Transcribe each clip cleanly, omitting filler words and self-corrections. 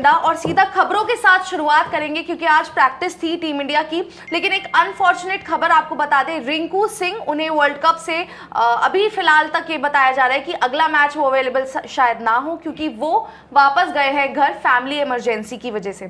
Agenda और सीधा खबरों के साथ शुरुआत करेंगे क्योंकि आज प्रैक्टिस थी टीम इंडिया की। लेकिन एक अनफॉर्चुनेट खबर आपको बता दें, रिंकू सिंह, उन्हें वर्ल्ड कप से अभी फिलहाल तक ये बताया जा रहा है कि अगला मैच वो अवेलेबल शायद ना हो क्योंकि वो वापस गए हैं घर फैमिली इमरजेंसी की वजह से,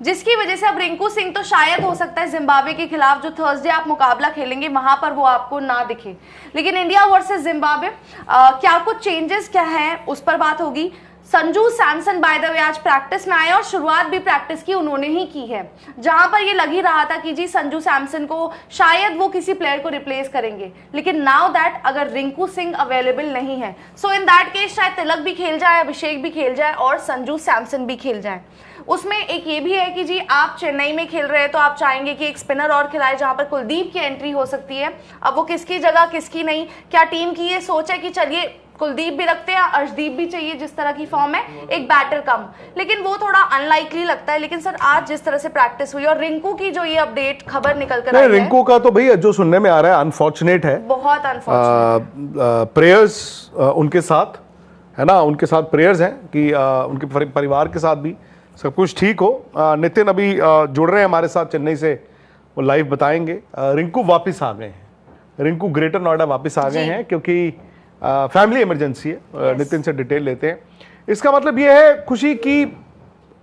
जिसकी वजह से अब रिंकू सिंह तो शायद हो सकता है जिम्बाब्वे के खिलाफ जो थर्सडे आप मुकाबला खेलेंगे वहां पर वो आपको ना दिखे। लेकिन इंडिया वर्सेस जिम्बाब्वे क्या कुछ चेंजेस क्या है उस पर बात होगी। Sanju Samson by the way आज प्रैक्टिस में आए और शुरुआत भी प्रैक्टिस की उन्होंने ही की है, जहां पर ये लग ही रहा था कि जी संजू सैमसन को शायद वो किसी प्लेयर को रिप्लेस करेंगे। लेकिन नाउ दैट अगर रिंकू सिंह अवेलेबल नहीं है सो इन दैट केस शायद तिलक भी खेल जाए, अभिषेक भी खेल जाए और संजू सैमसन भी खेल जाए। उसमें एक ये भी है कि जी आप चेन्नई में खेल रहे हैं तो आप चाहेंगे कि एक स्पिनर और खिलाए जहां पर कुलदीप की एंट्री हो सकती है। अब वो किसकी जगह किसकी नहीं, क्या टीम की ये सोच है कि चलिए कुलदीप भी रखते हैं, अर्शदीप भी चाहिए जिस तरह की फॉर्म है, एक बैटर कम, लेकिन वो थोड़ा अनलाइकली लगता है। लेकिन सर आज जिस तरह से प्रैक्टिस हुई और रिंकू की जो ये अपडेट खबर निकल कर आई है, रिंकू का तो भैया जो सुनने में आ रहा है अनफॉर्चुनेट है, बहुत अनफॉर्चुनेट। प्रेयर्स उनके साथ है ना, उनके साथ प्रेयर्स हैं कि उनके परिवार के साथ भी सब कुछ ठीक हो। नितिन अभी जुड़ रहे हैं हमारे साथ चेन्नई से, वो लाइव बताएंगे। रिंकू वापस आ गए हैं, रिंकू ग्रेटर नोएडा वापस आ गए हैं क्योंकि फैमिली इमरजेंसी है। नितिन से डिटेल लेते हैं। इसका मतलब ये है खुशी कि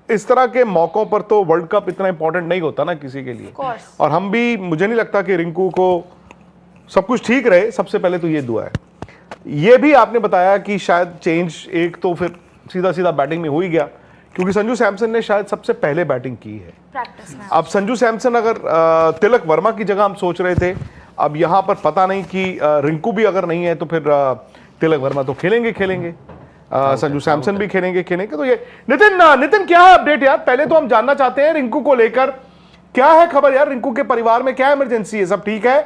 इस तरह के मौकों पर तो वर्ल्ड कप इतना इंपॉर्टेंट नहीं होता ना किसी के लिए, और हम भी, मुझे नहीं लगता कि रिंकू को सब कुछ ठीक रहे, सबसे पहले तो ये दुआ है। ये भी आपने बताया कि शायद चेंज एक तो फिर सीधा सीधा बैटिंग में हो ही गया क्योंकि संजू सैमसन ने शायद सबसे पहले बैटिंग की है प्रैक्टिस में। अब संजू सैमसन अगर तिलक वर्मा की जगह हम सोच रहे थे, अब यहां पर पता नहीं कि रिंकू भी अगर नहीं है तो फिर तिलक वर्मा तो खेलेंगे, संजू सैमसन भी खेलेंगे। तो ये नितिन क्या है अपडेट यार? पहले तो हम जानना चाहते हैं रिंकू को लेकर क्या है खबर यार, रिंकू के परिवार में क्या इमरजेंसी है, सब ठीक है?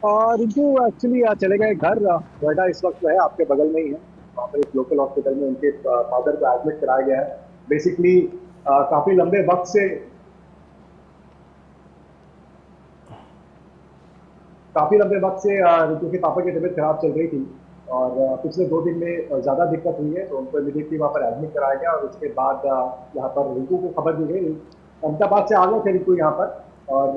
रिंकू एक्चुअली चले गए घर, नोएडा इस वक्त है आपके बगल में ही है, वहाँ पर एक लोकल हॉस्पिटल में उनके फादर को एडमिट कराया गया है। बेसिकली काफी लंबे वक्त से रिंकू के पापा की तबीयत खराब चल रही थी और पिछले 2 दिन में ज्यादा दिक्कत हुई है तो उनको इमीडिएटली वहाँ पर एडमिट कराया गया और उसके बाद यहाँ पर रिंकू को खबर दी गई। अहमदाबाद से आ गए थे रिंकू यहाँ पर और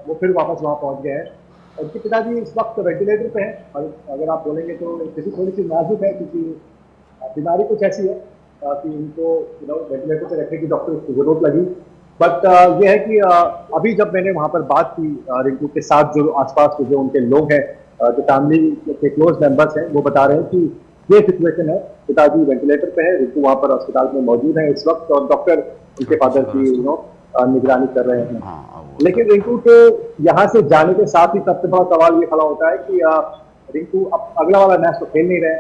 वो फिर वापस वहाँ पहुँच गए हैं। उनके पिताजी इस वक्त वेंटिलेटर पे हैं और अगर आप बोलेंगे तो स्थिति थोड़ी सी नाजुक है क्योंकि बीमारी कुछ ऐसी है कि उनको वेंटिलेटर पे रखने की डॉक्टर को जरूरत लगी। बट ये है कि अभी जब मैंने वहाँ पर बात की रिंकू के साथ, जो आसपास के जो उनके लोग हैं, जो फैमिली के क्लोज मेंबर्स हैं, वो बता रहे हैं कि ये सिचुएशन है, पिताजी वेंटिलेटर पे है, रिंकू वहाँ पर अस्पताल में मौजूद है इस वक्त और डॉक्टर उनके फादर की निगरानी कर रहे हैं। लेकिन रिंकू के यहाँ से जाने के साथ ही सबसे बड़ा सवाल ये खड़ा होता है कि रिंकू अब अगला वाला मैच तो खेल नहीं रहे,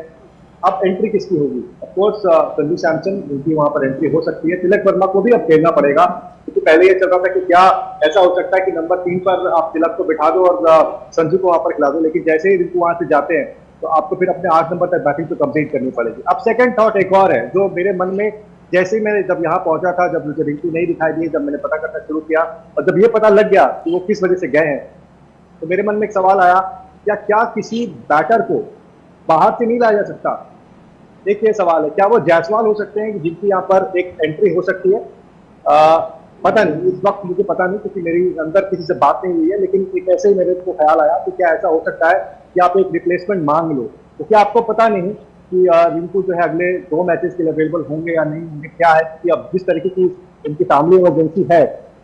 अब एंट्री किसकी होगी? ऑफ कोर्स संजू सैमसन, उनकी वहां पर एंट्री हो सकती है। तिलक वर्मा को भी अब खेलना पड़ेगा क्योंकि पहले ये चल रहा था कि क्या ऐसा हो सकता है कि नंबर 3 पर आप तिलक को बिठा दो और संजू को वहां पर खिला दो, लेकिन जैसे ही रिंकू वहां से जाते हैं तो आपको फिर अपने 8 नंबर तक बैटिंग तो कंप्लीट करनी पड़ेगी। अब सेकंड थॉट एक और है जो मेरे मन में, जैसे ही मैं जब यहाँ पहुंचा था, जब मुझे रिंकू नहीं दिखाई दी, जब मैंने पता करना शुरू किया और जब ये पता लग गया कि वो किस वजह से गए हैं, तो मेरे मन में एक सवाल आया, क्या किसी बैटर को बाहर से नहीं लाया जा सकता? एक ये सवाल है, क्या वो जायसवाल हो सकते हैं जिनकी यहाँ पर एक एंट्री हो सकती है? पता नहीं, इस वक्त मुझे पता नहीं क्योंकि मेरी अंदर किसी से बात नहीं हुई है, लेकिन एक ऐसे ही मेरे को ख्याल आया कि क्या ऐसा हो सकता है कि आप एक रिप्लेसमेंट मांग लो, तो क्या आपको पता नहीं कि रिंकू जो है अगले 2 मैचेस के लिए अवेलेबल होंगे या नहीं होंगे? क्या है कि अब जिस तरीके की इनकी फैमिली इमरजेंसी है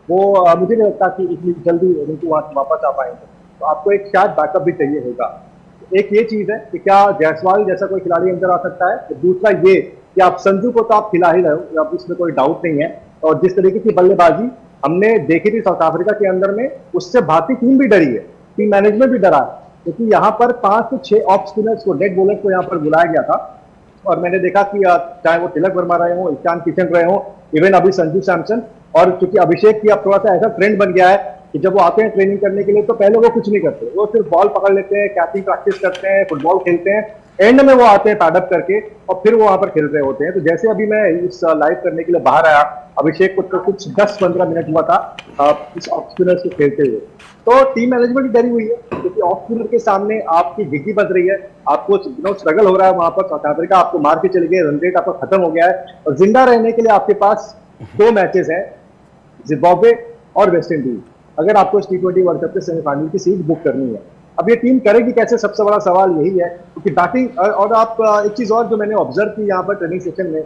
वो मुझे नहीं लगता कि इतनी जल्दी रिंकू वहाँ वापस आ पाएंगे, तो आपको एक शायद बैकअप भी चाहिए होगा। एक ये चीज है कि क्या जायसवाल जैसा कोई खिलाड़ी अंदर आ सकता है? तो दूसरा ये कि आप संजू को तो आप खिला ही रहे हो, अब इसमें कोई डाउट नहीं है, और जिस तरीके की बल्लेबाजी हमने देखी थी साउथ अफ्रीका के अंदर में, उससे भारतीय टीम भी डरी है, टीम मैनेजमेंट भी डरा है क्योंकि यहाँ पर 5 से 6 ऑफ स्पिनर्स को, डेड बॉलर को यहाँ पर बुलाया गया था और मैंने देखा कि चाहे वो तिलक वर्मा रहे हो, ईशान किशन रहे हो, इवन अभी संजू सैमसन, और क्योंकि अभिषेक की अब थोड़ा सा ऐसा ट्रेंड बन गया है कि जब वो आते हैं ट्रेनिंग करने के लिए तो पहले वो कुछ नहीं करते, वो सिर्फ बॉल पकड़ लेते हैं, कैचिंग प्रैक्टिस करते हैं, फुटबॉल खेलते हैं एंड में वो आते हैं पैडअप करके और फिर वो वहां पर खेल रहे होते हैं। तो जैसे अभी मैं इस लाइव करने के लिए बाहर आया, अभिषेक को तो कुछ 10-15 मिनट हुआ था इस ऑफ स्पिनर्स को खेलते हुए, तो टीम मैनेजमेंट डरी हुई है क्योंकि ऑफ स्पिनर के सामने आपकी गिग्गी बज रही है, आपको स्ट्रगल हो रहा है वहां पर। साउथ अफ्रीका आपको मार के चले गए, रन रेट आपका खत्म हो गया है और जिंदा रहने के लिए आपके पास 2 मैचेस हैं, जिम्बाब्वे और वेस्ट इंडीज, अगर आपको T20 वर्ल्ड कप के सेमीफाइनल की सीट बुक करनी है। अब ये टीम करेगी कैसे, सबसे बड़ा सवाल यही है क्योंकि बैटिंग और आप एक चीज और जो मैंने ऑब्जर्व की यहाँ पर ट्रेनिंग सेशन में,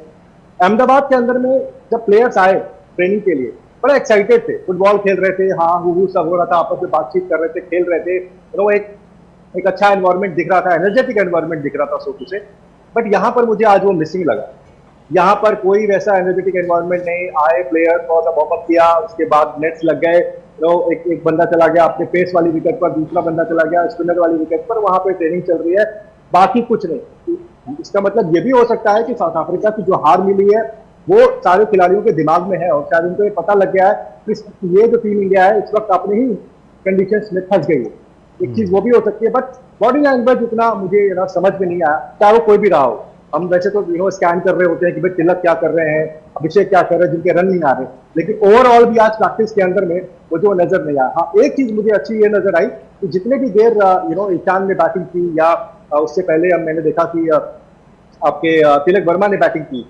अहमदाबाद के अंदर में जब प्लेयर्स आए ट्रेनिंग के लिए बड़ा एक्साइटेड थे, फुटबॉल खेल रहे थे, हाँ हु सब हो रहा था, आपस में बातचीत कर रहे थे, खेल रहे थे, तो एक अच्छा एनवायरमेंट दिख रहा था, एनर्जेटिक एनवायरमेंट दिख रहा था सोचू से। बट यहाँ पर मुझे आज वो मिसिंग लगा, यहाँ पर कोई वैसा एनर्जेटिक एनवायरमेंट नहीं। आए प्लेयर थोड़ा सा वार्म-अप किया, उसके बाद नेट्स लग गए, तो एक बंदा चला गया अपने पेस वाली विकेट पर, दूसरा बंदा चला गया स्पिनर वाली विकेट पर, वहां पे ट्रेनिंग चल रही है, बाकी कुछ नहीं। इसका मतलब ये भी हो सकता है कि साउथ अफ्रीका की जो हार मिली है वो सारे खिलाड़ियों के दिमाग में है और शायद उनको ये पता लग गया है कि ये जो टीम इंडिया है इस वक्त अपने ही कंडीशंस में फंस गई है। एक चीज वो भी हो सकती है, बट बॉडी लैंग्वेज उतना मुझे समझ में नहीं आया, चाहे वो कोई भी रहा हो। हम वैसे तो स्कैन कर रहे होते हैं कि भाई तिलक क्या कर रहे हैं, अभिषेक क्या कर रहे हैं, जिनके रन नहीं आ रहे, लेकिन ओवरऑल भी आज प्रैक्टिस के अंदर में वो जो नजर नहीं आया। हाँ, एक चीज मुझे अच्छी ये नजर आई कि जितने भी देर ईशान ने बैटिंग की या उससे पहले मैंने देखा कि आपके तिलक वर्मा ने बैटिंग की,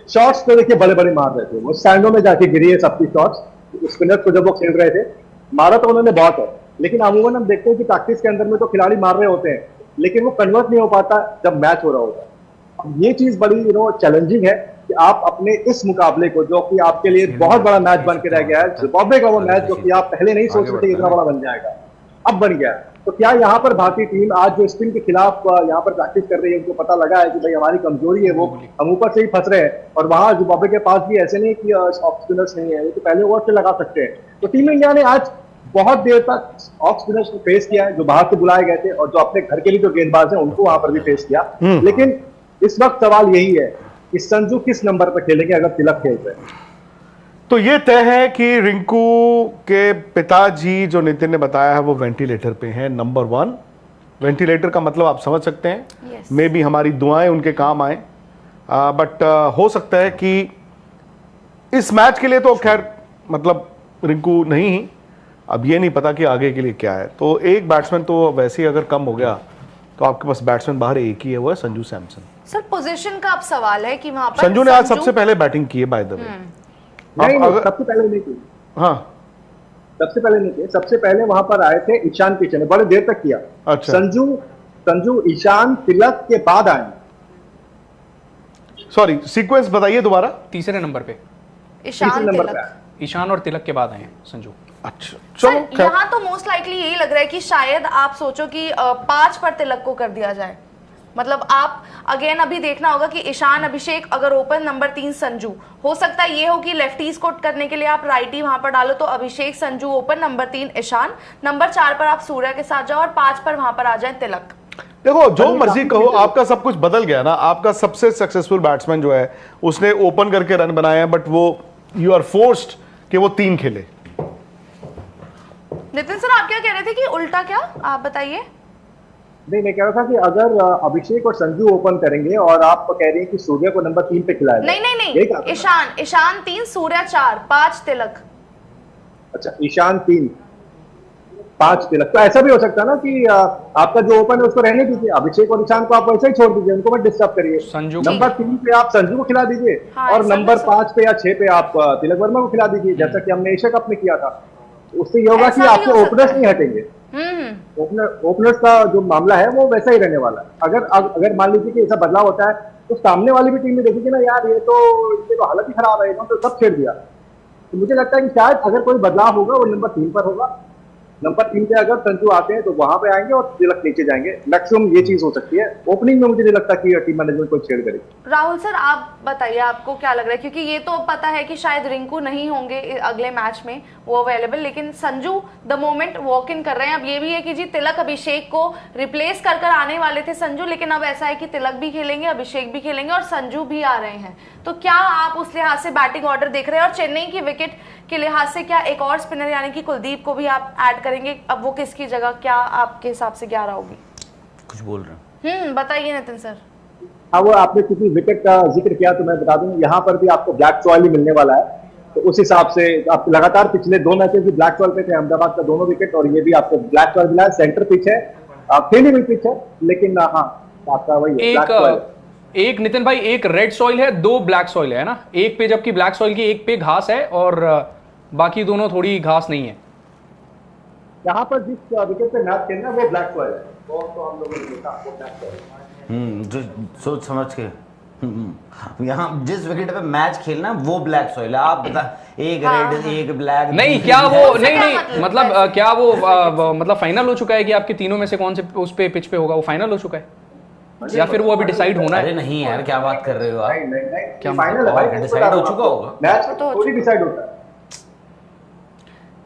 शॉट्स तो देखिए बड़े बड़े मार रहे थे, वो स्टैंडों में जाके गिरी है सबकी शॉट्स। स्पिनर्स को जब वो खेल रहे थे मारा तो उन्होंने बहुत है, लेकिन अमूमन हम देखते हैं कि प्रैक्टिस के अंदर में तो खिलाड़ी मार रहे होते हैं लेकिन वो कन्वर्ट नहीं हो पाता जब मैच हो रहा होता है। ये चीज बड़ी चैलेंजिंग है कि आप अपने इस मुकाबले को, जो कि आपके लिए बहुत बड़ा मैच बन के रह गया है, जिम्बाब्वे का वो मैच जो कि आप पहले नहीं सोच रहे थे इतना बड़ा बन जाएगा, अब बन गया। तो क्या यहाँ पर भारतीय टीम आज जो स्पिन के खिलाफ यहाँ पर प्रैक्टिस कर रही है, उनको पता लगा है कि भाई हमारी कमजोरी है, वो हम ऊपर से ही फंस रहे हैं और वहां जिम्बाब्वे के पास भी ऐसे नहीं कि ऑफ स्पिनर्स नहीं है, वो तो पहले ओवर से लगा सकते हैं। तो टीम इंडिया ने आज बहुत देर तक ऑफ स्पिनर्स को फेस किया है जो बाहर से बुलाए गए थे और जो अपने घर के लिए जो गेंदबाज हैं उनको वहां पर भी फेस किया। लेकिन इस वक्त सवाल यही है कि संजू किस नंबर पर खेलेंगे अगर तिलक खेलते हैं। तो ये तय है कि रिंकू के पिताजी जो नितिन ने बताया है वो वेंटिलेटर पे हैं, नंबर 1। वेंटिलेटर का मतलब आप समझ सकते हैं, मे बी हमारी दुआएं उनके काम आए, बट हो सकता है कि इस मैच के लिए तो खैर मतलब रिंकू नहीं ही, अब ये नहीं पता कि आगे के लिए क्या है। तो एक बैट्समैन तो वैसे ही अगर कम हो गया तो आपके पास बैट्समैन बाहर एक ही है, वो है संजू सैमसन। सर पोजीशन का अब सवाल है कि वहां पर संजू ने आज सबसे पहले बैटिंग की है बाय द वे। नहीं, सबसे पहले नहीं की। हाँ, सबसे पहले नहीं किए, सबसे पहले वहां पर आए थे ईशान किशन, बड़े देर तक किया। अच्छा। संजू ईशान तिलक के बाद आए। सॉरी, सीक्वेंस बताइए दोबारा। तीसरे नंबर पे ईशान और तिलक के बाद आए संजू। अच्छा, चलो यहाँ तो मोस्ट लाइकली यही लग रहा है कि शायद आप सोचो कि 5 पर तिलक को कर दिया जाए। मतलब आप अगेन अभी देखना होगा कि ईशान अभिषेक अगर ओपन, नंबर 3 संजू, हो सकता है ये हो कि लेफ्टीज को करने के लिए आप राइटी वहां पर डालो, तो Abhishek Sanju open, number 3 Ishan, number 4 पर आप सूर्या के साथ जाओ और 5 पर वहां पर आ जाए तिलक। देखो जो मर्जी कहो, आपका सब कुछ बदल गया ना। आपका सबसे सक्सेसफुल बैट्समैन जो है उसने ओपन करके रन बनाए हैं, बट वो यू आर फोर्स्ड कि वो 3 खेले। नितिन सर आप क्या कह रहे थे कि उल्टा, क्या आप बताइए? नहीं, मैं कह रहा था कि अगर अभिषेक और संजू ओपन करेंगे और आप कह रही हैं कि सूर्या को नंबर 3 पे खिलाया, नहीं, ईशान 3, सूर्या 4, 5 तिलक। अच्छा, ईशान 3, 5 तिलक। तो ऐसा भी हो सकता है ना कि आपका जो ओपन है उसको रहने दीजिए, अभिषेक और ईशान को आप वैसे ही छोड़ दीजिए, उनको मत डिस्टर्ब करिए। नंबर 3 पे आप संजू को खिला दीजिए और नंबर 5 पे या 6 पे आप तिलक वर्मा को खिला दीजिए, जैसा कि हमने एशिया कप में किया था। उससे ये होगा कि आपके ओपनर्स नहीं हटेंगे। ओपनर्स का जो मामला है वो वैसा ही रहने वाला है। अगर मान लीजिए कि ऐसा बदलाव होता है तो सामने वाली भी टीम में देखेगी ना, यार ये तो इसकी तो हालत ही खराब है, तो सब छेड़ दिया। तो मुझे लगता है कि शायद अगर कोई बदलाव होगा वो नंबर 3 पर होगा। नंबर 3 पे अगर संजू आते हैं तो वहां पे आएंगे और तिलक नीचे जाएंगे, मैक्सिमम ये चीज हो सकती है। ओपनिंग में मुझे नहीं लगता कि टीम मैनेजमेंट कोई छेड़ करेगी। राहुल सर आप बताइए, आपको क्या लग रहा है? क्योंकि ये तो पता है कि शायद रिंकू नहीं होंगे अगले मैच में वो अवेलेबल, लेकिन Sanju the moment walk in कर रहे हैं। अब ये भी है कि जी तिलक अभिषेक को रिप्लेस कर आने वाले थे संजू, लेकिन अब ऐसा है कि तिलक भी खेलेंगे, अभिषेक भी खेलेंगे और संजू भी आ रहे हैं। तो क्या आप उस लिहाज से बैटिंग ऑर्डर देख रहे हैं? और चेन्नई की विकेट के लिहाज से क्या एक और स्पिनर यानी कि कुलदीप को भी आप ऐड करेंगे? अब वो किसकी जगह क्या आपके हिसाब से 11 होगी? कुछ बोल रहे हैं बताइए नितिन सर। हाँ, वो आपने किसी विकेट का जिक्र किया तो मैं बता दूं यहाँ पर भी आपको ब्लैक सॉइल ही मिलने वाला है। तो उस हिसाब से आप लगातार पिछले 2 मैचेस भी ब्लैक सॉइल पे थे, अहमदाबाद का दोनों विकेट, और ये भी आपको ब्लैक सॉइल मिला है। सेंटर पिच है, फील्डिंग हुई पिच है, लेकिन हाँ आपका वही ब्लैक सॉइल। एक नितिन भाई, एक रेड सॉइल है, 2 ब्लैक सॉइल है ना, एक पे जबकि ब्लैक सॉइल की एक पे घास है और बाकी दोनों थोड़ी घास नहीं है। यहाँ पर जिस विकेट पे मैच खेलना वो ब्लैक सॉइल है, वो तो हम लोगों ने देखा वो ब्लैक सॉइल। जो सोच समझ के यहाँ जिस विकेट पे मैच खेलना वो ब्लैक सॉइल है। आप बता, एक रेड एक ब्लैक नहीं, क्या वो नहीं मतलब क्या वो मतलब फाइनल हो चुका है कि आपके तीनों में से कौन से उस पे पिच पे होगा, वो फाइनल हो चुका है या फिर वो अभी डिसाइड होना है? अरे नहीं यार, क्या बात कर रहे हो आप? नहीं, क्या फाइनल है भाई, डिसाइड हो चुका होगा। मैच थोड़ी डिसाइड होता है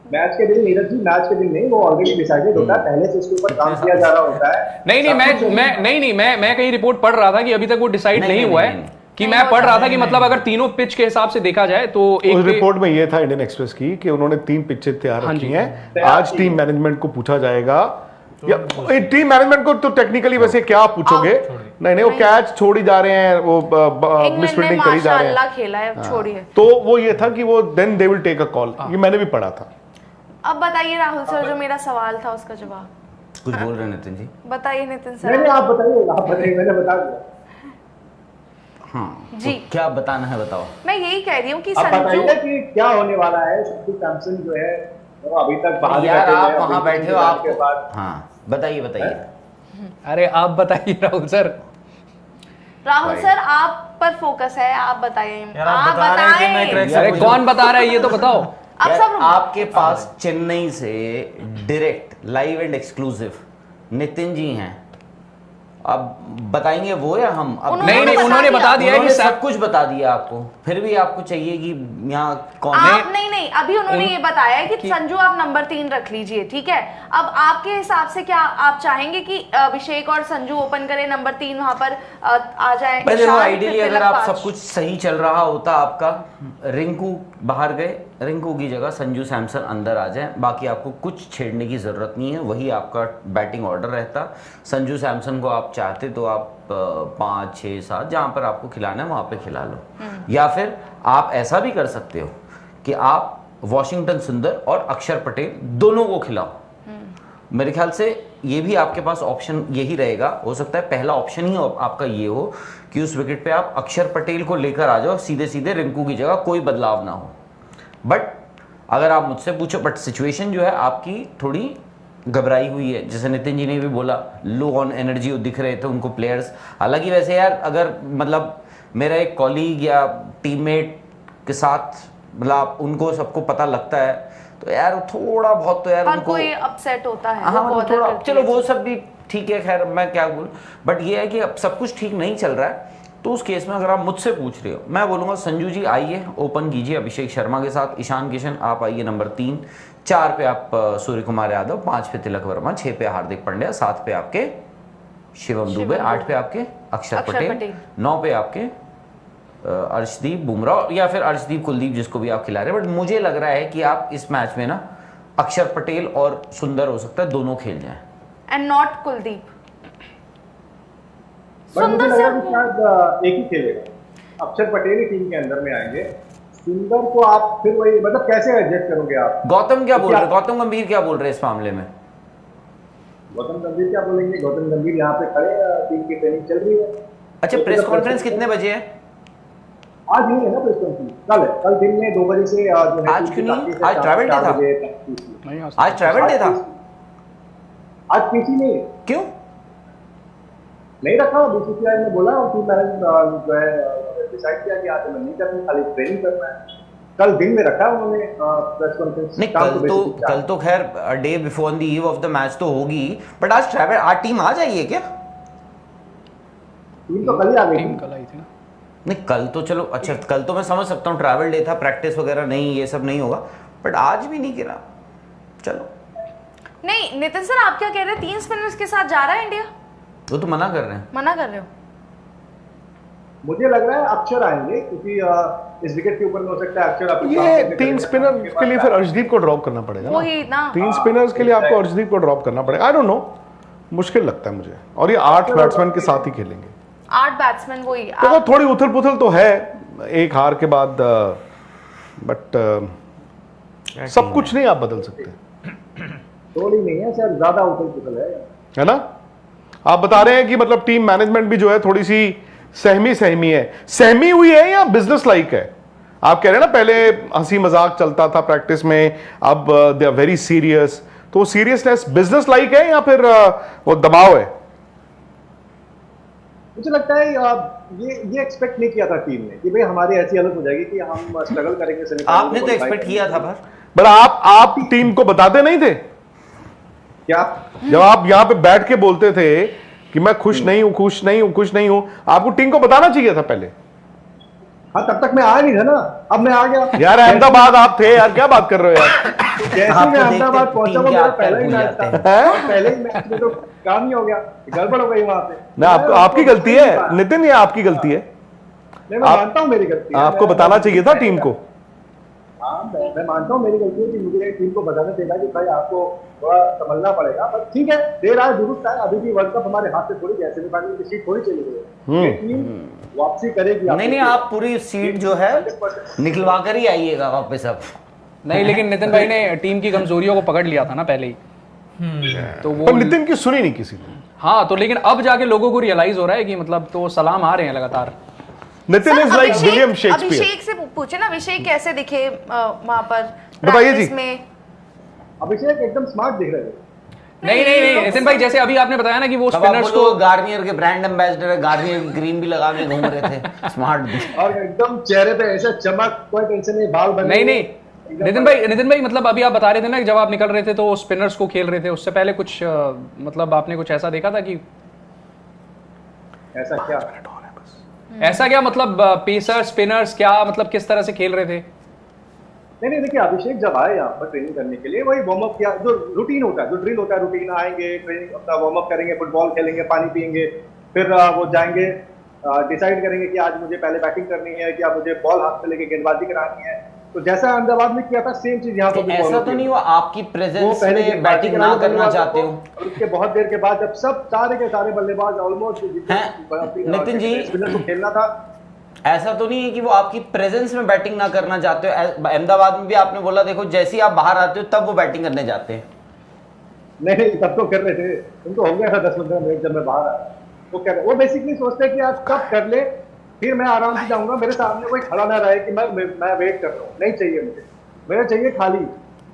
मैच के दिन, नीरज जी, मैच के दिन नहीं, वो ऑलरेडी डिसाइडेड होता है, पहले से उसके ऊपर काम किया जा रहा होता है। नहीं, मैं कहीं रिपोर्ट पढ़ रहा था कि अभी तक वो डिसाइड नहीं हुआ है, कि मैं पढ़ रहा था कि मतलब अगर तीनों पिच के हिसाब से देखा जाए तो एक रिपोर्ट में ये था इंडियन एक्सप्रेस की कि उन्होंने 3 पिचेस तैयार रखी हैं। आज टीम मैनेजमेंट को पूछा जाएगा, या टीम मैनेजमेंट को तो टेक्निकली वैसे क्या पूछोगे? नहीं, वो कैच छोड़ी जा रहे हैं, वो मिसफील्डिंग करी जा रहे हैं, खेला है, छोड़िए। तो वो ये था कि वो then they will take a call, ये मैंने भी पढ़ा था। अब बताइए राहुल सर, जो मेरा सवाल था उसका जवाब कुछ बोल रहे हैं नितिन जी? बताइए नितिन सर। नहीं, आप बताइए, मैंने बता दिया। हाँ जी, तो क्या बताना है बताओ। मैं यही कह रही हूँ कि आप संजू, बताइए कि क्या होने वाला है। संजू सैमसन जो है वो अभी तक बाहर यार बैठे आप हैं, वहां अभी बैठे हो, के आपको बाद हाँ बताइए। अरे आप बताइए राहुल सर। राहुल सर आप पर फोकस है, आप बताइए। आप बता रहे हैं कि मैं बताएं। correct अरे कौन बता रहा है ये तो बताओ। अब यार, सब आपके पास चेन्नई से direct live and exclusive Nitin ji हैं, अब बताएंगे वो या हम? अब नहीं, उन्होंने बता दिया है कि सब कुछ बता दिया आपको, फिर भी आपको चाहिए कि यहाँ कौन है? आप नहीं, अभी उन्होंने ये बताया है कि संजू आप नंबर 3 रख लीजिए, ठीक है। अब आपके हिसाब से क्या आप चाहेंगे कि अभिषेक और संजू ओपन करें, नंबर 3 वहां पर आ जाए? देखो आइडियली अगर आप सब कुछ सही चल रहा होता आपका, रिंकू बाहर गए, रिंकू की जगह संजू सैमसन अंदर आ जाए, बाकी आपको कुछ छेड़ने की जरूरत नहीं है, वही आपका बैटिंग ऑर्डर रहता। संजू सैमसन को आप चाहते तो आप 5, 6, 7 जहां पर आपको खिलाना है वहां पे खिला लो, या फिर आप ऐसा भी कर सकते हो कि आप वॉशिंगटन सुंदर और अक्षर पटेल दोनों को खिलाओ। मेरे ख्याल से ये भी आपके पास ऑप्शन यही रहेगा। हो सकता है पहला ऑप्शन ही आपका ये हो कि उस विकेट पे आप अक्षर पटेल को लेकर आ जाओ, सीधे सीधे रिंकू की जगह, कोई बदलाव ना हो। बट अगर आप मुझसे पूछो, बट सिचुएशन जो है आपकी थोड़ी घबराई हुई है, जैसे नितिन जी ने भी बोला, लो ऑन एनर्जी दिख रहे थे उनको प्लेयर्स। हालांकि वैसे यार अगर मतलब मेरा एक कॉलीग या टीममेट के साथ मतलब उनको सबको पता लगता है तो यार थोड़ा बहुत तो यार उनको कोई अपसेट होता है। हाँ मतलब थोड़ा, चलो वो सब भी ठीक है, खैर मैं क्या बोलूं, बट ये है कि अब सब कुछ ठीक नहीं चल रहा है। तो उस केस में अगर आप मुझसे पूछ रहे हो, मैं बोलूंगा संजू जी आइए, ओपन कीजिए अभिषेक शर्मा के साथ, ईशान किशन आप आइए नंबर 3, 4 पे आप सूर्य कुमार यादव, 5 पे तिलक वर्मा, 6 पे हार्दिक पांड्या, 7 पे आपके शिवम दुबे, 8 पे आपके अक्षर पटेल, 9 पे आपके अर्शदीप बुमराह या फिर अर्शदीप कुलदीप, जिसको भी आप खिला रहे हैं। बट मुझे लग रहा है कि आप इस मैच में ना अक्षर पटेल और सुंदर हो सकता है दोनों खेल जाएं, एंड नॉट कुलदीप। सुंदर से शायद एक ही खेलेगा, अक्षर पटेल ही टीम के अंदर में आएंगे। सुंदर को आप फिर वही मतलब कैसे एडजस्ट करोगे आप? गौतम क्या बोल रहे हैं, गौतम गंभीर क्या बोल रहे हैं इस मामले में? गौतम गंभीर क्या बोलेंगे? गौतम गंभीर यहाँ पे खड़े, टीम की ट्रेनिंग चल रही है। अच्छा, प्रेस कॉन्फ्रेंस कितने बजे है? आज नहीं है ना प्रेस कॉन्फ्रेंस, कल है, कल दिन में 2 बजे से। आज क्यों नहीं? आज ट्रैवल डे था। आज ट्रैवल डे था, आज पीसी नहीं है। क्यों नहीं रखा? बीसीसीआई ने बोला, टीम मैनेजमेंट जो है डिसाइड किया कि आज मैं नहीं करनी, खाली ट्रेनिंग करना है। कल दिन में रखा उन्होंने प्रेस कॉन्फ्रेंस। नहीं, कल तो खैर day before the eve of the match तो होगी, बट आज ट्रैवल, आज टीम आ जाइए क्या? टीम तो कल ही आ गई, टीम कल आई थी ना। नहीं कल तो चलो, अच्छा कल तो मैं समझ सकता हूँ ट्रैवल डे था, प्रैक्टिस वगैरह नहीं, ये सब नहीं होगा, बट आज भी नहीं गिरा। चलो नहीं नितिन सर, आप क्या कह रहे हैं? 3 स्पिनर्स के साथ जा रहा है इंडिया? वो तो मना कर रहे हैं। मना कर रहे हो? मुझे लग रहा है अक्षर आएंगे, क्योंकि इस विकेट के ऊपर में हो सकता है अक्षर। ये 3 स्पिनर के लिए फिर अर्शदीप को ड्रॉप करना पड़ेगा वही ना, 3 स्पिनर्स के लिए आपको अर्शदीप को ड्रॉप करना पड़ेगा। आई डोंट नो, मुश्किल लगता है मुझे। और ये 8 बैट्समैन के साथ ही खेलेंगे। 8 बैट्समैन वही तो थोड़ी उथल पुथल तो है एक हार के बाद, बट सब कुछ नहीं आप बदल सकते। थोड़ी नहीं है सर, ज्यादा उथल पुथल है ना। आप बता रहे हैं कि मतलब टीम मैनेजमेंट भी जो है थोड़ी सी सहमी है, सहमी हुई है या बिजनेस लाइक है? आप कह रहे हैं ना पहले हंसी मजाक चलता था प्रैक्टिस में, अब दे आर वेरी सीरियस, तो सीरियसनेस बिजनेस लाइक है या फिर वो दबाव है? मुझे लगता है ये एक्सपेक्ट नहीं किया था टीम ने कि भाई हमारी ऐसी हालत हो जाएगी कि हम स्ट्रगल करेंगे सेमीफाइनल। आपने तो एक्सपेक्ट किया था पर आप टीम को बताते नहीं थे क्या? जब आप यहाँ पे बैठ के बोलते थे कि मैं खुश नहीं हूं, आपको टीम को बताना चाहिए था पहले। हाँ, तब तक मैं आया नहीं था ना, अब मैं आ गया यार। अहमदाबाद आप थे यार, क्या बात कर रहे हो यार? जैसे मैं अहमदाबाद पहुंचा वो मेरा पहला ही मैच था, और पहले ही मैच में तो काम ही हो गया, गड़बड़ हो गई वहां पे। ना आपकी गलती है नितिन, ये आपकी गलती है। मैं मानता हूँ मेरी गलती है, आपको बताना चाहिए था टीम को। हाँ, मैं मानता हूँ मेरी गलती है कि मुझे टीम को बताना चाहिए कि भाई आपको थोड़ा संभलना पड़ेगा, पर ठीक है, देर आए दुरुस्त आए। अभी भी वर्ल्ड कप हमारे हाथ से थोड़ी, जैसे सेमीफाइनल की सीट थोड़ी चली गई है, टीम वापसी करेगी। नहीं, आप पूरी सीट जो है निकलवा कर ही आइएगा वापस अब। नहीं, लेकिन नितिन भाई ने टीम की कमजोरियों को पकड़ लिया था ना पहले ही, तो वो नितिन की सुनी नहीं किसी ने। हाँ, तो लेकिन अब जाके लोगों को रियलाइज हो रहा है कि मतलब तो सलाम आ रहे हैं लगातार। Nitin is like William Shakespeare. Abhishek से पूछे ना, अभिषेक कैसे दिखे वहां पर बताइए जी। अभिषेक एकदम स्मार्ट दिख रहे थे। नहीं नितिन भाई, जैसे अभी आपने बताया ना कि वो स्पिनर्स को गार्नियर के ब्रांड एम्बेसडर है, गार्नियर ग्रीन भी लगा के घूम रहे थे, स्मार्ट और एकदम चेहरे पे ऐसे चमक, कोई टेंशन नहीं, बाल बन नहीं नितिन भाई मतलब अभी आप बता रहे थे ना कि जब आप निकल रहे थे तो स्पिनर्स को खेल रहे थे, उससे पहले कुछ मतलब आपने कुछ ऐसा देखा था कि ऐसा क्या? ऐसा क्या मतलब पेसर स्पिनर्स क्या मतलब किस तरह से खेल रहे थे? नहीं, देखिए अभिषेक जब आए यहाँ पर ट्रेनिंग करने के लिए, वही वार्म अप किया, जो रूटीन होता है, जो ड्रिल होता है, रूटीन आएंगे, ट्रेनिंग अपना वार्म अप करेंगे, फुटबॉल खेलेंगे, पानी पियेंगे, फिर वो जाएंगे, डिसाइड करेंगे कि आज मुझे पहले बैटिंग करनी है, क्या मुझे बॉल हाथ में लेके गेंदबाजी करानी है। तो जैसा अहमदाबाद में किया था सेम चीज यहाँ पर। ऐसा तो नहीं हुआ आपकी प्रेजेंस में बैटिंग ना करना चाहते हो? और उसके बहुत देर के बाद जब सब सारे के सारे बल्लेबाज ऑलमोस्ट नितिन जी स्पिनर को खेलना था, ऐसा तो नहीं है कि वो आपकी प्रेजेंस में बैटिंग ना करना चाहते हो? अहमदाबाद में भी आपने बोला देखो जैसे ही आप बाहर आते हो तब वो बैटिंग करने जाते हैं। नहीं, तब तो कर रहे थे, उनको हो गया था 10-15 मिनट जब मैं बाहर आया। वो बेसिकली सोचते हैं कि आज कब कर ले, फिर मैं आराम से जाऊंगा, मेरे सामने कोई खड़ा ना रहे कि मैं वेट कर रहा हूँ। नहीं चाहिए मुझे चाहिए खाली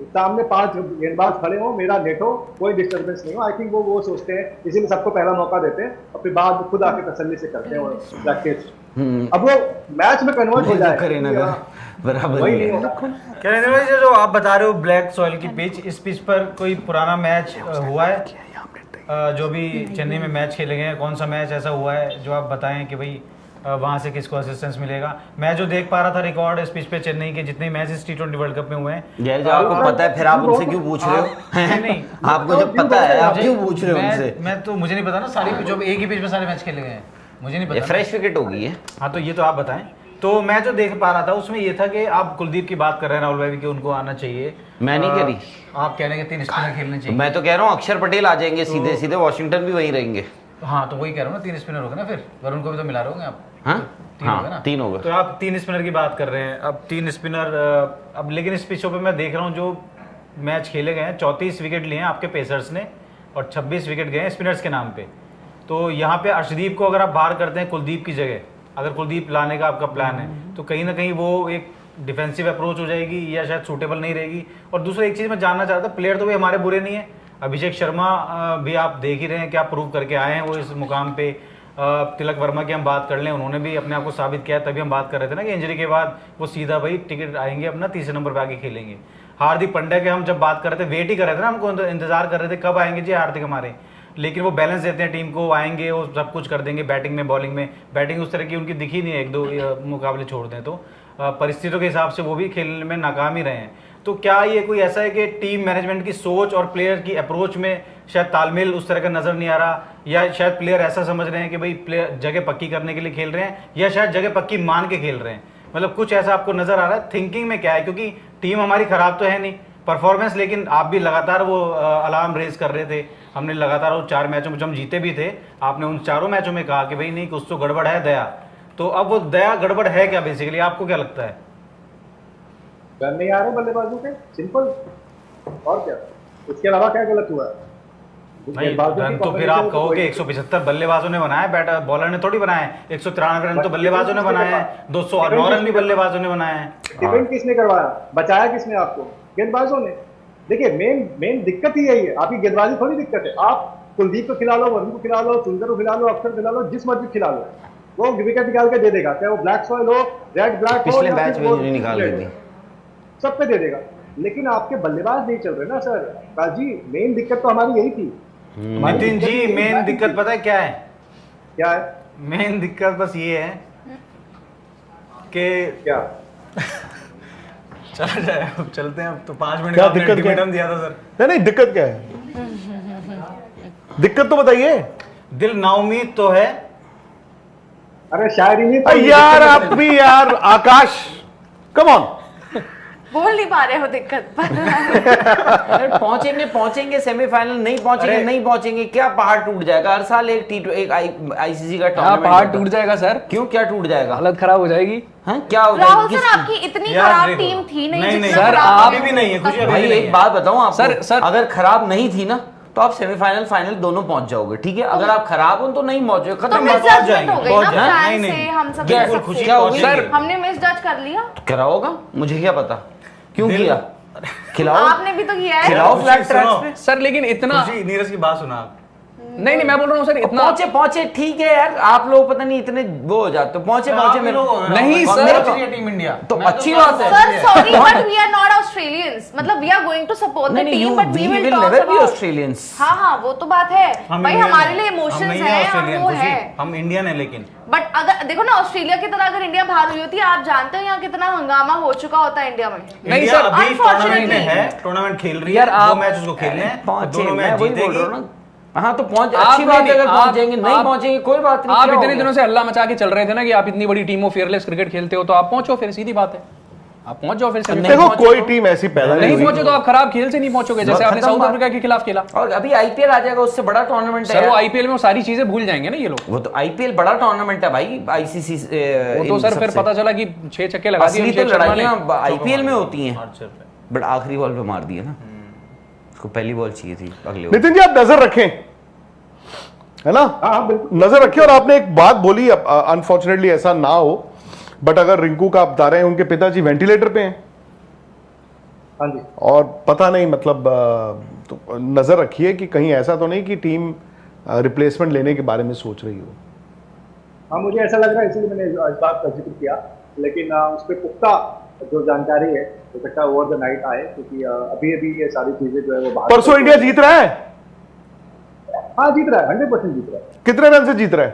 सामने 5 गेंदबाज खड़े हो, मेरा नेट हो, कोई डिस्टर्बेंस नहीं हो। आई थिंक वो सोचते हैं, इसीलिए सबको पहला मौका देते हैं और फिर बाद खुद आके तसल्ली से करते हैं प्रैक्टिस। अब वो मैच में कन्वर्ट हो जाए बराबर वही नहीं होगा। क्या नितिन भाई, जो आप बता रहे हो ब्लैक सॉइल की पिच, इस पिच पर कोई पुराना मैच हुआ है जो भी चेन्नई में मैच खेले गए हैं? कौन सा मैच ऐसा हुआ है जो आप बताएं कि भाई वहां से किसको असिस्टेंस मिलेगा? मैं जो देख पा रहा था रिकॉर्ड इस पिच पे चेन्नई के जितने मैचेस T20 वर्ल्ड कप में हुए हैं, यार जो आपको पता है फिर आप उनसे क्यों पूछ रहे हो? नहीं आपको जब पता है आप क्यों पूछ रहे हो उनसे? मैं तो मुझे नहीं पता ना, सारी जो एक ही पिच पे सारे मैच खेले गए हैं, मुझे नहीं पता। फ्रेश विकेट हो गई है। हाँ, तो ये तो आप बताएं। तो मैं जो देख पा रहा था उसमें ये था कि आप कुलदीप की बात कर रहे हैं, राहुल भाई की, उनको आना चाहिए। मैं नहीं कह रही, आप कह रहे हैं कि 3 स्पिनर खेलने चाहिए। मैं तो कह रहा हूँ अक्षर पटेल आ जाएंगे सीधे सीधे, वॉशिंगटन भी वहीं रहेंगे। हाँ, तो वही कह रहा हूँ ना, 3 स्पिनर होगा ना, फिर वरुण को भी तो मिला रहे होंगे आप। हाँ, 3 होगा ना? 3 होगा। तो आप 3 स्पिनर की बात कर रहे हैं, अब 3 स्पिनर अब लेकिन इस पिचों पे मैं देख रहा हूँ जो मैच खेले गए हैं 34 विकेट लिए हैं आपके पेसर्स ने और 26 विकेट गए हैं स्पिनर्स के नाम पे। तो यहाँ पे अर्शदीप को अगर आप बाहर करते हैं कुलदीप की जगह, अगर कुलदीप लाने का आपका प्लान है, तो कहीं ना कहीं वो एक डिफेंसिव अप्रोच हो जाएगी या शायद सूटेबल नहीं रहेगी। और दूसरा एक चीज़ मैं जानना चाहता था, प्लेयर तो भी हमारे बुरे नहीं है, अभिषेक शर्मा भी आप देख ही रहे हैं क्या प्रूव करके आए हैं वो इस मुकाम पे। तिलक वर्मा की हम बात कर लें, उन्होंने भी अपने आप को साबित किया, तभी हम बात कर रहे थे ना कि इंजरी के बाद वो सीधा भाई टिकट आएंगे अपना तीसरे नंबर पे आके खेलेंगे। हार्दिक पांड्या के हम जब बात कर रहे थे, वेट ही कर रहे थे ना, हमको इंतजार कर रहे थे कब आएंगे जी हार्दिक हमारे, लेकिन वो बैलेंस देते हैं टीम को, आएंगे वो सब कुछ कर देंगे बैटिंग में बॉलिंग में। बैटिंग उस तरह की उनकी दिखी नहीं है, 1-2 मुकाबले छोड़ दें तो परिस्थितियों के हिसाब से वो भी खेलने में नाकाम ही रहे हैं। तो क्या ये कोई ऐसा है कि टीम मैनेजमेंट की सोच और प्लेयर की अप्रोच में शायद तालमेल उस तरह का नजर नहीं आ रहा, या शायद प्लेयर ऐसा समझ रहे हैं कि भाई प्लेयर जगह पक्की करने के लिए खेल रहे हैं, या शायद जगह पक्की मान के खेल रहे हैं? मतलब कुछ ऐसा आपको नजर आ रहा है थिंकिंग में क्या है? क्योंकि टीम हमारी खराब तो है नहीं, परफॉर्मेंस, लेकिन आप भी लगातार वो अलार्म रेज कर रहे थे। हमने लगातार वो 4 मैचों में जब हम जीते भी थे, आपने उन 4 मैचों में कहा कि भाई नहीं, कुछ तो गड़बड़ है दया। तो अब वो दया गड़बड़ है क्या बेसिकली, आपको क्या लगता है? रन नहीं आ रहे बल्लेबाजों के, सिंपल। और क्या, इसके अलावा क्या गलत हुआ है? नहीं, गेंदबाजों रन की तो फिर combination आप कहोगे कोई- 175 बल्लेबाजों ने बनाए, बैटर बॉलर ने थोड़ी बनाए। 193 रन तो बल्लेबाजों ने बनाए हैं, 209 रन भी बल्लेबाजों ने बनाए हैं। डिफेंड किसने करवाया, बचाया किसने आपको? गेंदबाजों ने। देखिए मेन दिक्कत ही यही है, आपकी गेंदबाजी थोड़ी दिक्कत है। आप कुलदीप को खिला लो, वरुण को खिला लो, सुंदर को खिला लो, अक्षर खिला लो, जिस मर्जी खिला लो, वो विकेट निकाल के दे देगा। चाहे वो ब्लैक सॉइल हो, रेड ब्लैक हो, पिछले या मैच फिर में वो इन्होंने निकाल के दी। सब पे दे देगा। लेकिन आपके बल्लेबाज नहीं चल रहे ना सर। काजी, मेन दिक्कत तो हमारी यही थी। हमारी नितिन दिक्कत जी, यही मेन थी। दिक्कत पता है क्या है? क्या है? मेन दिक्कत बस ये है कि क्या? चला जाए, अब चलते हैं। अब तो 5 मिनट क्या का आपने दिक्कत क्या है? ultimatum दिया था सर। नहीं दिक्कत क्या है? दिक्कत तो बताइए दिल नाउमीद तो है। अरे शायरी नहीं तो यार, आप भी यार, आकाश, कम ऑन। बोल नहीं पा रहे हो दिक्कत पर। अरे पहुंचेंगे सेमीफाइनल, नहीं पहुंचेंगे, क्या पहाड़ टूट जाएगा? हर साल एक आईसीसी का हाँ, टूर्नामेंट पहाड़ होता है। टूट जाएगा सर। क्यों, क्या टूट जाएगा? हालत खराब हो जाएगी। हाँ, क्या हो राहुल जाएगा? सर, आपकी इतनी यार खराब देखो, टीम थी नहीं नहीं, जितना सर, खराब आप- अभी भी नहीं है, खुशी अभी भाई भी नहीं एक है। बात बताऊं आपको, सर, अगर खराब नहीं थी ना तो आप सेमीफाइनल फाइनल दोनों पहुंच जाओगे, ठीक है? अगर आप खराब हो तो नहीं पहुंचे, तो खत्म। मिस पहुंच जजमेंट हो गई पहुंच ना जाएंगे। फैन नहीं, से, नहीं। हम सब बिल्कुल, कह खुशी सकते क्या हैं। होगी? पहुंचेंगे। हमने मिस जज कर लिया। करा होगा, मुझे क्या पता क्यों दिल- किया। खिलाओ, आपने भी तो किया है। खिलाओ फ्लैट खुशी ट्रैक्स सुनो। पे। सर लेकिन इतना खुशी, नीरज की बात सुना आप। नहीं, मैं बोल रहा हूँ सर, इतना पहुंचे ठीक है यार, आप लोग पता नहीं इतने वो हो जाते हो। पहुंचे मेरे नहीं और सर, मेरा टीम इंडिया तो अच्छी बात है। Sir sorry but we are not Australians, मतलब we are going to support the नहीं, team but we will will talk never be about. Australians. हाँ हाँ, वो तो बात है भाई, हमारे लिए हम इमोशंस नहीं हैं और ऑस्ट्रेलियन, वो खुशी, है। हम इंडियन है। लेकिन बट अगर देखो ना, ऑस्ट्रेलिया की तरह अगर इंडिया बाहर हुई होती, आप जानते हो यहाँ कितना हंगामा हो चुका होता है इंडिया में। नहीं इंडिया सर, अभी टूर्नामेंट में unfortunately। है, टूर्नामेंट खेल रही यार, है, आप- 2 मैच उसको खेलने हैं, पहुंचे, दोनों मैं मैच वही बोल रहा जीतेगी। हूँ ना। हाँ तो पहुंच, आप अच्छी बात है नहीं, अगर आप- पहुंचेंगे, नहीं आप- पहुंचेंगे कोई बात नहीं। आप क्या हो इतने गया? दिनों से अल्लाह मचा के चल रहे थे ना कि आप इतनी बड़ी टीम हो, फेयरलेस क्रिकेट खेलते हो, तो आप पहुंचो फिर, सीधी बात है, आप पहुंच जाओ फिर। नहीं देखो पहुंचे कोई तो- टीम ऐसी पैदा नहीं नहीं पहुंचे हुई। तो आप खराब खेल से नहीं पहुंचोगे, जैसे आपने खत्म साउथ बात। अफ्रीका के खिलाफ खेला। और अभी आईपीएल आ जाएगा, उससे बड़ा टूर्नामेंट है सर वो यार। आईपीएल में वो सारी चीजें भूल जाएंगे ना ये लोग। वो तो आईपीएल बड़ा टूर्नामेंट है भाई, आईसीसी वो तो सर फिर पता चला कि 6 छक्के लगा दिए असली तो अभिषेक शर्मा ने। लड़ाइयां आईपीएल में होती हैं, आर्चर पे। बट आखिरी बॉल पे मार दिया ना, उसको पहली बॉल चाहिए थी अगले ओवर। नितिन जी, आप नजर रखें, है ना? हाँ हाँ बिल्कुल। नजर रखिए। और आपने एक बात बोली, अनफॉर्चुनेटली ऐसा ना हो, बट अगर रिंकू का आप बता रहे हैं उनके पिताजी वेंटिलेटर पे हैं, हाँ जी। और पता नहीं मतलब तो नजर रखिए कि कहीं ऐसा तो नहीं कि टीम रिप्लेसमेंट लेने के बारे में सोच रही हो। हाँ, मुझे ऐसा लग रहा है, इसलिए मैंने इस बात का जिक्र किया। लेकिन उस पर पुख्ता जो जानकारी है, हो सकता है ओवर द नाइट आए, क्योंकि अभी अभी ये सारी चीजें जो है वो बाहर। परसों इंडिया जीत रहा है, हाँ जीत रहा है, 100% जीत रहा है। कितने रन से जीत रहा है?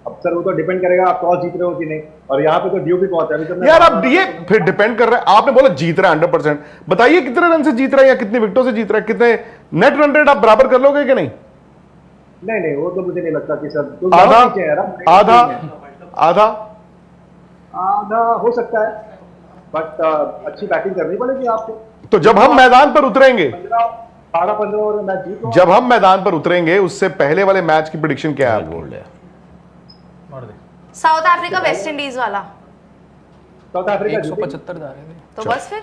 अब सर वो तो डिपेंड करेगा आप टॉस जीत रहे हो कि नहीं, और यहाँ पे तो ड्यू भी बहुत है। अभी तो मैं यार अब ये फिर डिपेंड कर रहा है। आपने बोला जीत रहा है 100%, बताइए कितने रन से जीत रहा है या कितने विकेटों से जीत रहा है, कितने नेट रन रेट आप बराबर कर लोगे कि नहीं? नहीं, वो तो मुझे नहीं लगता कि सर तो आधा बहुत नीचे है यार, आधा आधा आधा हो सकता है, बट अच्छी बैटिंग करनी पड़ेगी आपको। तो जब हम मैदान पर उतरेंगे, 12-15 ओवर में मैच जीतो। जब हम मैदान पर उतरेंगे उससे पहले वाले मैच की प्रेडिक्शन क्या है आपकी? बोल्ड है। मार दे। साउथ अफ्रीका वेस्ट इंडीज वाला, साउथ अफ्रीका जीतेगी। 175 जा रहे थे। तो बस फिर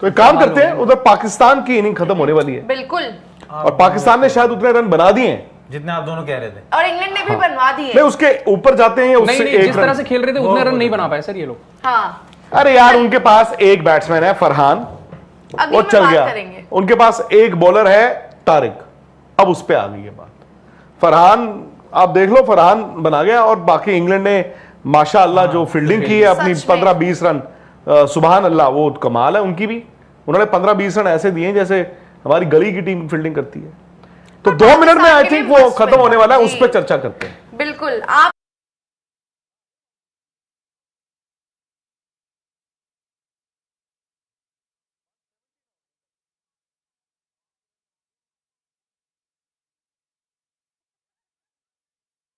तो एक काम करते हैं, उधर पाकिस्तान की इनिंग खत्म होने वाली है बिल्कुल, और पाकिस्तान ने शायद उतने रन बना दिए हैं। जितने आप दोनों कह रहे थे। और इंग्लैंड ने भी बनवा दिए। नहीं, उसके ऊपर जाते हैं या नहीं उससे नहीं, जिस एक तरह रन? से खेल रहे थे उतने रन नहीं बना पाए सर ये लोग। हाँ, अरे यार, उनके पास एक बैट्समैन है फरहान, अगली वो में चल बात गया। करेंगे। उनके पास एक बॉलर है तारिक, अब उस पे आ गई है बात। फरहान आप देख लो, फरहान बना गया। और बाकी इंग्लैंड ने माशाअल्लाह जो फील्डिंग की है अपनी, सच में। 15-20 रन, सुभान अल्लाह, वो कमाल है उनकी भी। उन्होंने 15-20 रन ऐसे दिए जैसे हमारी गली की टीम फील्डिंग करती है। तो 2 मिनट में आई थिंक वो खत्म होने वाला है, उस पर चर्चा करते हैं। बिल्कुल। आप